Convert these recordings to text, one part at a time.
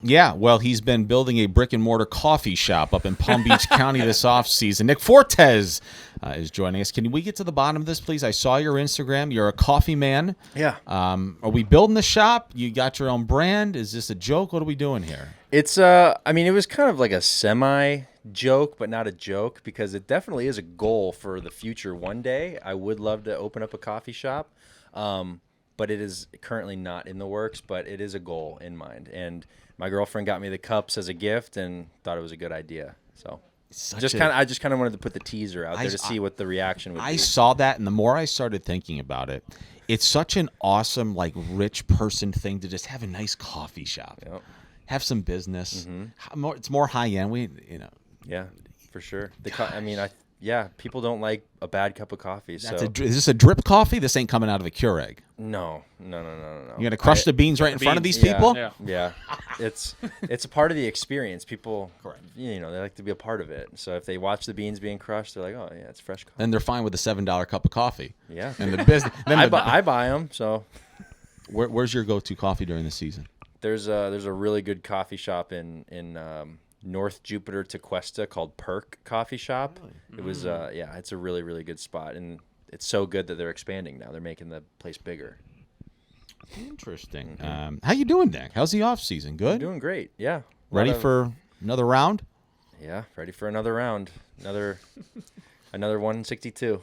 Yeah, well, he's been building a brick-and-mortar coffee shop up in Palm Beach County this offseason. Nick Fortes is joining us. Can we get to the bottom of this, please? I saw your Instagram. You're a coffee man. Yeah. Are we building the shop? You got your own brand? Is this a joke? What are we doing here? It's I mean, it was kind of like a semi-joke, but not a joke, because it definitely is a goal for the future. One day, I would love to open up a coffee shop, but it is currently not in the works, but it is a goal in mind. And my girlfriend got me the cups as a gift and thought it was a good idea. So I just kind of wanted to put the teaser out there to see what the reaction would be. I saw that, and the more I started thinking about it, it's such an awesome, like, rich person thing to just have a nice coffee shop. Yep. Have some business. It's more high end. Yeah, for sure. People don't like a bad cup of coffie. So Is this a drip coffee? This ain't coming out of a Keurig. No. You're gonna crush the beans right in front of these people? Yeah. It's a part of the experience. People, Correct. they like to be a part of it. So if they watch the beans being crushed, they're like, oh yeah, it's fresh coffee. Then they're fine with a $7 cup of coffee. Yeah. And the business. I buy them. So where's your go-to coffee during the season? there's a really good coffee shop in North Jupiter Tequesta called Perk Coffee Shop. Really? It was it's a really, really good spot, and it's so good that they're expanding now. They're making the place bigger. Interesting. How you doing, Nick? How's the off season? Good. I'm doing great. Yeah. Ready for another round? Yeah, ready for another round. Another 162.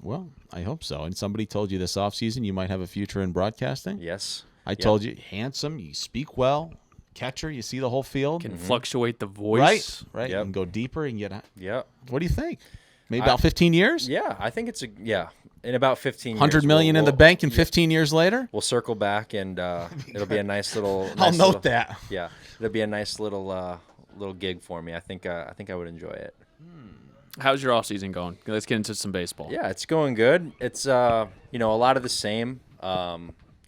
Well, I hope so. And somebody told you this off season you might have a future in broadcasting? Yes. I told you, handsome, you speak well, catcher, you see the whole field. Can fluctuate the voice. Right. Yep. You can go deeper and get. Yep. What do you think? Maybe about 15 years? Yeah, I think it's in about 15 years. 100 million in the bank and 15 years later? We'll circle back, and it'll be a nice little. I'll note that. Yeah, it'll be a nice little gig for me. I think I would enjoy it. How's your off season going? Let's get into some baseball. Yeah, it's going good. It's a lot of the same.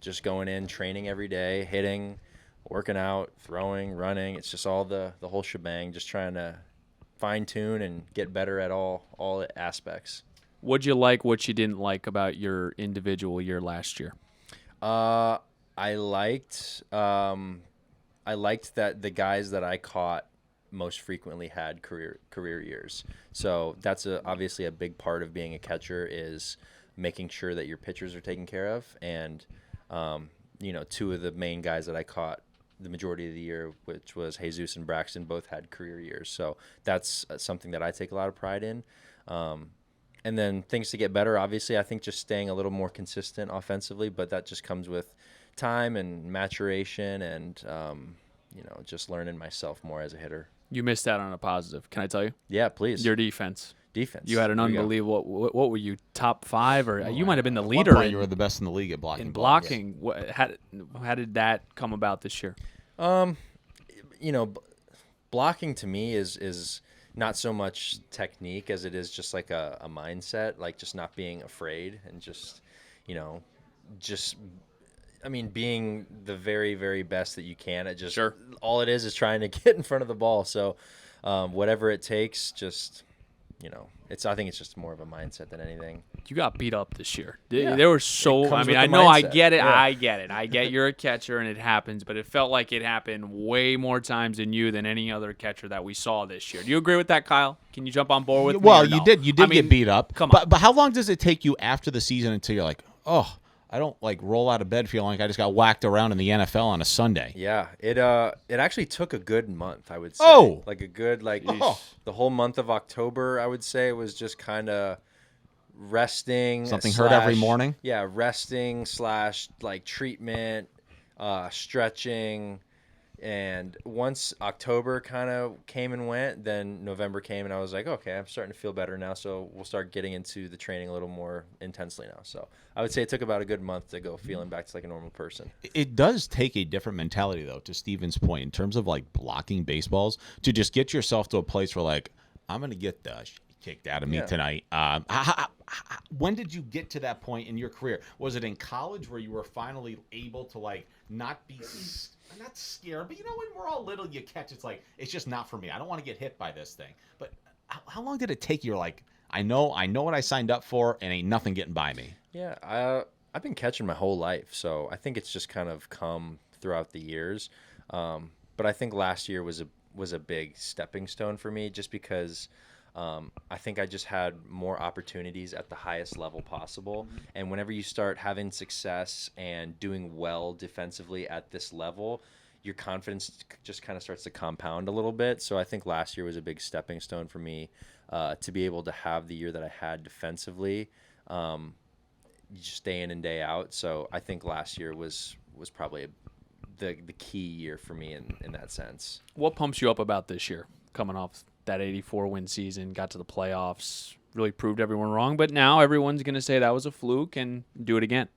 Just going in, training every day, hitting, working out, throwing, running. It's just all the whole shebang. Just trying to fine tune and get better at all aspects. What'd you like? What you didn't like about your individual year last year? I liked that the guys that I caught most frequently had career years. So that's obviously a big part of being a catcher is making sure that your pitchers are taken care of. And two of the main guys that I caught the majority of the year, which was Jesus and Braxton, both had career years. So that's something that I take a lot of pride in. And then things to get better, obviously, I think just staying a little more consistent offensively, but that just comes with time and maturation and, just learning myself more as a hitter. You missed out on a positive. Can I tell you? Yeah, please. Your defense. Defense. You had an unbelievable. What were you, top 5, or you might have been the leader? You were the best in the league at blocking. In blocking, how did that come about this year? Blocking to me is not so much technique as it is just like a mindset, like just not being afraid and being the very, very best that you can at just all it is trying to get in front of the ball. So whatever it takes, just I think it's just more of a mindset than anything. You got beat up this year. Yeah. There were so. I know. Mindset. I get it. Yeah. I get it. I get you're a catcher and it happens, but it felt like it happened way more times in you than any other catcher that we saw this year. Do you agree with that, Kyle? Can you jump on board with me? Well, or no? you did get beat up. Come on. But how long does it take you after the season until you're like, oh, I don't roll out of bed feeling like I just got whacked around in the NFL on a Sunday? Yeah, it actually took a good month, I would say. Oh, like a good the whole month of October, I would say, was just kind of resting. Something hurt every morning. Yeah, resting / like treatment, stretching. And once October kind of came and went, then November came, and I was like, okay, I'm starting to feel better now, so we'll start getting into the training a little more intensely now. So I would say it took about a good month to go feeling back to like a normal person. It does take a different mentality, though, to Steven's point, in terms of like blocking baseballs, to just get yourself to a place where like, I'm going to get the kicked out of me tonight. When did you get to that point in your career? Was it in college where you were finally able to like not be not scared, but when we're all little, you catch it's like it's just not for me. I don't want to get hit by this thing. But how long did it take you? Like I know what I signed up for, and ain't nothing getting by me. Yeah, I've been catching my whole life, so I think it's just kind of come throughout the years. But I think last year was a big stepping stone for me, just because I think I just had more opportunities at the highest level possible. And whenever you start having success and doing well defensively at this level, your confidence just kind of starts to compound a little bit. So I think last year was a big stepping stone for me to be able to have the year that I had defensively, just day in and day out. So I think last year was probably the key year for me in that sense. What pumps you up about this year, coming off that 84-win season, got to the playoffs, really proved everyone wrong, but now everyone's going to say that was a fluke and do it again?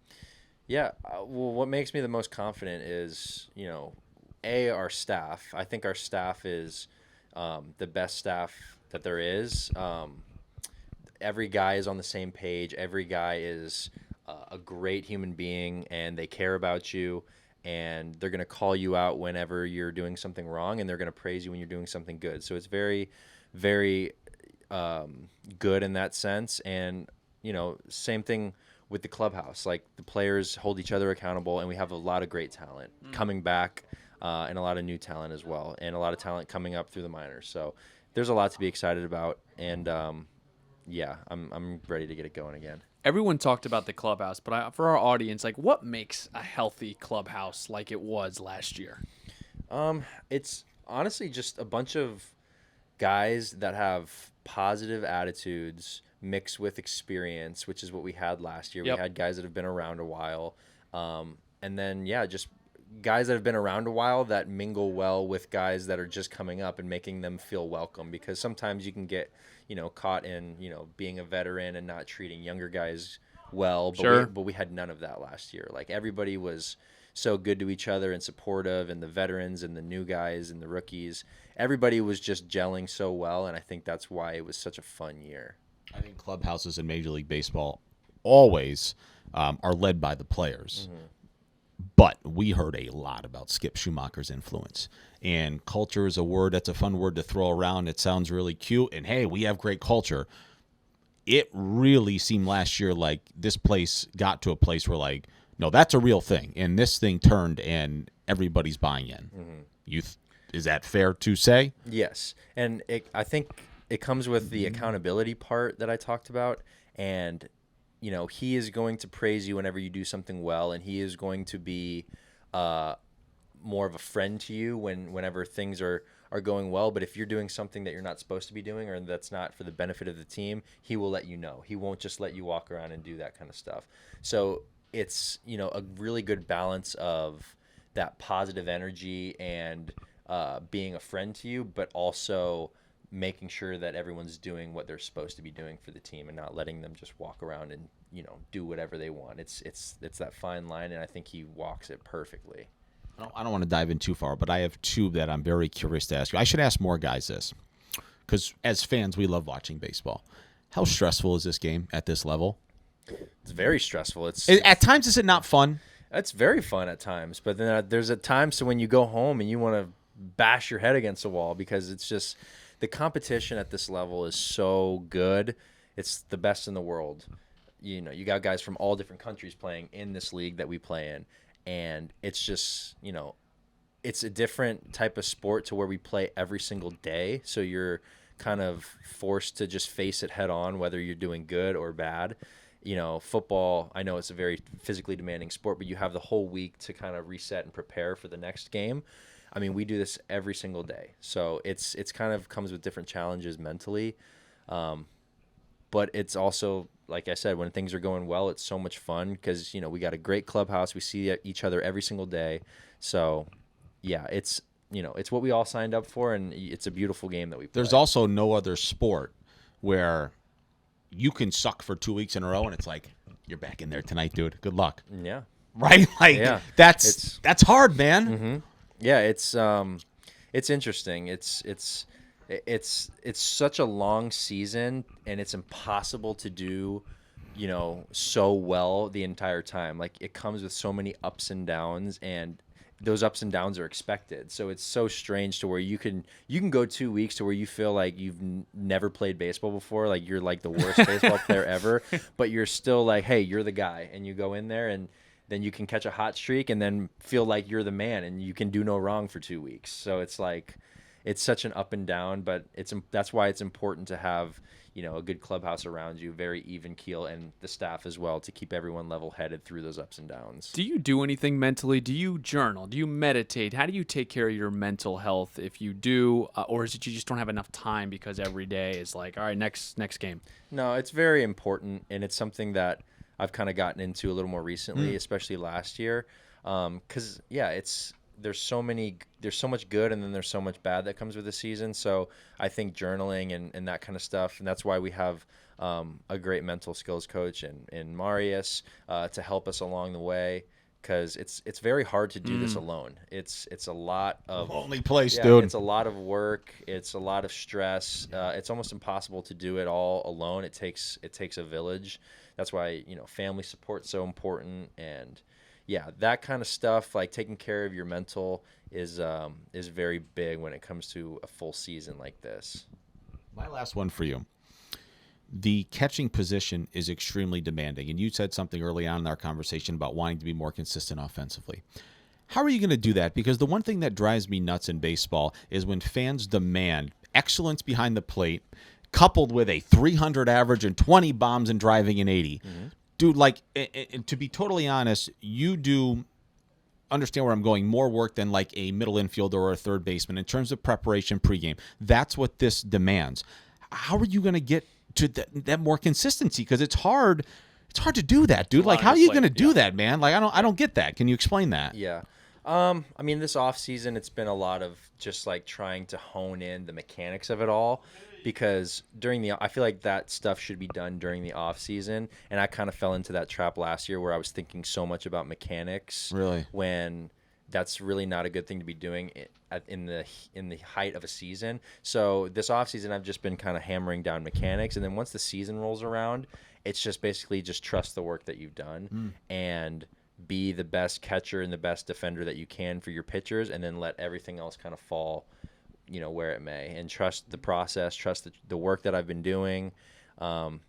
Yeah, well, what makes me the most confident is, our staff. I think our staff is the best staff that there is. Every guy is on the same page. Every guy is a great human being, and they care about you, and they're going to call you out whenever you're doing something wrong, and they're going to praise you when you're doing something good. So it's very, very good in that sense. And, same thing with the clubhouse. Like, the players hold each other accountable, and we have a lot of great talent coming back, and a lot of new talent as well, and a lot of talent coming up through the minors. So there's a lot to be excited about, and I'm ready to get it going again. Everyone talked about the clubhouse, but for our audience, like, what makes a healthy clubhouse like it was last year? It's honestly just a bunch of guys that have positive attitudes mixed with experience, which is what we had last year. Yep. We had guys that have been around a while, and then just guys that have been around a while that mingle well with guys that are just coming up and making them feel welcome, because sometimes you can get caught in being a veteran and not treating younger guys well, but Sure. we had none of that last year. Like, everybody was so good to each other and supportive, and the veterans and the new guys and the rookies, everybody was just gelling so well, and I think that's why it was such a fun year. I think clubhouses in Major League Baseball always are led by the players. Mm-hmm. But we heard a lot about Skip Schumacher's influence. And culture is a word that's a fun word to throw around. It sounds really cute. And, hey, we have great culture. It really seemed last year like this place got to a place where, like, no, that's a real thing. And this thing turned, and everybody's buying in. Mm-hmm. Is that fair to say? Yes. And I think it comes with the accountability part that I talked about. And he is going to praise you whenever you do something well, and he is going to be more of a friend to you whenever things are going well. But if you're doing something that you're not supposed to be doing, or that's not for the benefit of the team, he will let you know. He won't just let you walk around and do that kind of stuff. So it's a really good balance of that positive energy and being a friend to you, but also making sure that everyone's doing what they're supposed to be doing for the team, and not letting them just walk around and do whatever they want. It's that fine line, and I think he walks it perfectly. I don't want to dive in too far, but I have two that I'm very curious to ask you. I should ask more guys this, because as fans, we love watching baseball. How stressful is this game at this level? It's very stressful. At times, is it not fun? It's very fun at times, but then there's a time so when you go home and you want to bash your head against the wall, because it's just the competition at this level is so good. It's the best in the world. You got guys from all different countries playing in this league that we play in, and it's just it's a different type of sport to where we play every single day. So you're kind of forced to just face it head on, whether you're doing good or bad. Football, I know it's a very physically demanding sport, but you have the whole week to kind of reset and prepare for the next game. I mean, we do this every single day. So it's kind of comes with different challenges mentally. But it's also, like I said, when things are going well, it's so much fun, because, we got a great clubhouse. We see each other every single day. So, yeah, it's what we all signed up for, and it's a beautiful game that we play. There's also no other sport where you can suck for 2 weeks in a row, and it's like, you're back in there tonight, dude. Good luck. Yeah. Right? Like, yeah. That's hard, man. Mm-hmm. Yeah, it's interesting. It's such a long season, and it's impossible to do, so well the entire time. Like, it comes with so many ups and downs, and those ups and downs are expected. So it's so strange to where you can go 2 weeks to where you feel like you've never played baseball before, like you're like the worst baseball player ever, but you're still like, hey, you're the guy, and you go in there, and then you can catch a hot streak and then feel like you're the man and you can do no wrong for 2 weeks. So it's like, it's such an up and down, but that's why it's important to have, a good clubhouse around you, very even keel, and the staff as well, to keep everyone level headed through those ups and downs. Do you do anything mentally? Do you journal? Do you meditate? How do you take care of your mental health if you do, or is it you just don't have enough time because every day is like, all right, next game? No, it's very important, and it's something that I've kind of gotten into a little more recently, especially last year, because there's so much good, and then there's so much bad that comes with the season. So I think journaling and that kind of stuff, and that's why we have a great mental skills coach in Marius to help us along the way, because it's very hard to do this alone. It's a lot of lonely place, dude. It's a lot of work. It's a lot of stress. It's almost impossible to do it all alone. It takes a village. That's why family support's so important. And yeah, that kind of stuff, like taking care of your mental, is very big when it comes to a full season like this. My last one for you. The catching position is extremely demanding, and you said something early on in our conversation about wanting to be more consistent offensively. How are you going to do that? Because the one thing that drives me nuts in baseball is when fans demand excellence behind the plate, coupled with a 300 average and 20 bombs and driving in 80. Mm-hmm. Dude, like, and to be totally honest, you do understand where I'm going, more work than like a middle infielder or a third baseman in terms of preparation pregame. That's what this demands. How are you going to get to that more consistency? Because it's hard to do that, dude. Like, how are you going to do that, man? Like, I don't get that. Can you explain that? Yeah. I mean, this off season, it's been a lot of just like trying to hone in the mechanics of it all, because I feel like that stuff should be done during the off season. And I kind of fell into that trap last year where I was thinking so much about mechanics. Really? When that's really not a good thing to be doing in the height of a season. So this off season, I've just been kind of hammering down mechanics. And then once the season rolls around, it's just basically just trust the work that you've done and be the best catcher and the best defender that you can for your pitchers, and then let everything else kind of fall, where it may, and trust the process, trust the work that I've been doing. And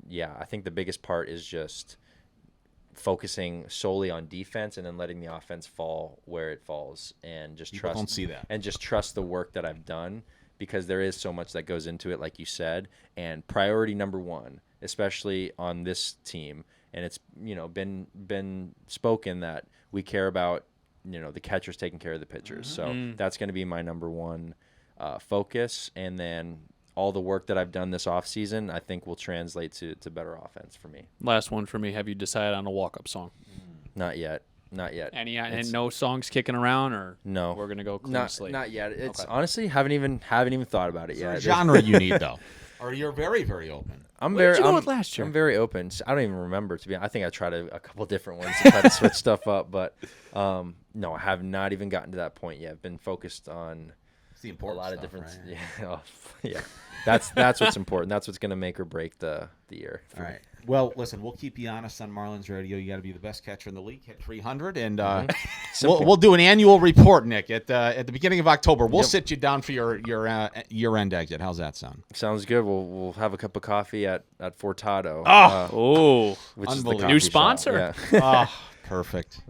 yeah, I think the biggest part is just focusing solely on defense and then letting the offense fall where it falls, and just People don't see that. And just trust the work that I've done, because there is so much that goes into it, like you said. And priority number one, especially on this team, and it's been spoken that we care about the catchers taking care of the pitchers. So that's going to be my number one focus. And then all the work that I've done this offseason, I think will translate to better offense for me. Last one for me. Have you decided on a walk-up song? Not yet. And no songs kicking around, or no? We're gonna go clean slate. Not yet. It's honestly haven't even thought about it yet. Genre you need though, or you're very, very open. What did you go with last year? I'm very open. I don't even remember, to be honest. I think I tried a couple different ones to try to switch stuff up, but no, I have not even gotten to that point yet. I've been focused on the important a lot stuff, of different. Right? Yeah. That's what's important. That's what's going to make or break the year. All right. Well, listen, we'll keep you honest on Marlins Radio. You got to be the best catcher in the league. Hit 300, and we'll do an annual report, Nick, at the beginning of October. We'll sit you down for your year-end exit. How's that sound? Sounds good. We'll have a cup of coffee at Fortado. Which is the new sponsor. Yeah. Perfect.